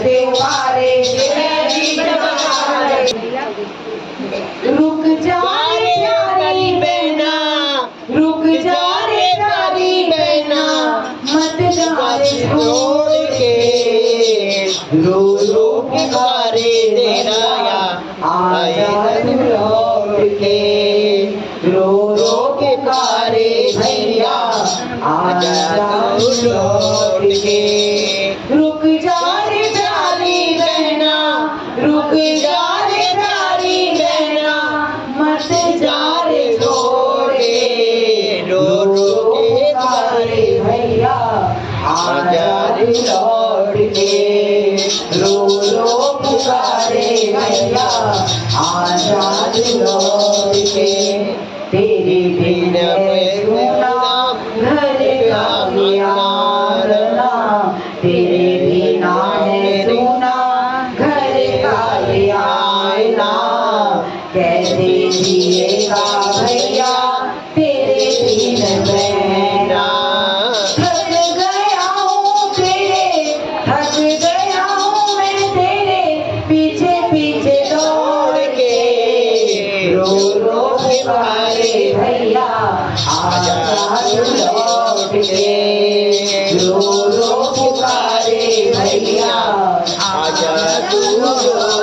देवारे तेरी पुकारे। रुक जा रे प्यारी बहना, रुक जा रे प्यारी बहना, मत जा रे छोड़ के। रो रो पुकारे तेरा या आजा तू लौट के। रो रो पुकारे भैया आजा तू लौट के। रुक जा रे प्यारी बहना, रुक जा रे प्यारी बहना, मत जा रे छोड़ के। रो रो पुकारे भैया आजा रे लौट के। रो रो पुकारे भैया आजा रे लौट के। तेरे बिना सुना घर का मियारना, तेरे बिना सुना घर का आईना। कैसे जिएगा भैया तेरे बिन बहना। थक गया हूँ तेरे, थक गया हूँ मैं तेरे पीछे पीछे दौड़ के। रो रो पुकारे भैया आजा तू लौट के। रो रो पुकारे भैया आजा तू लौट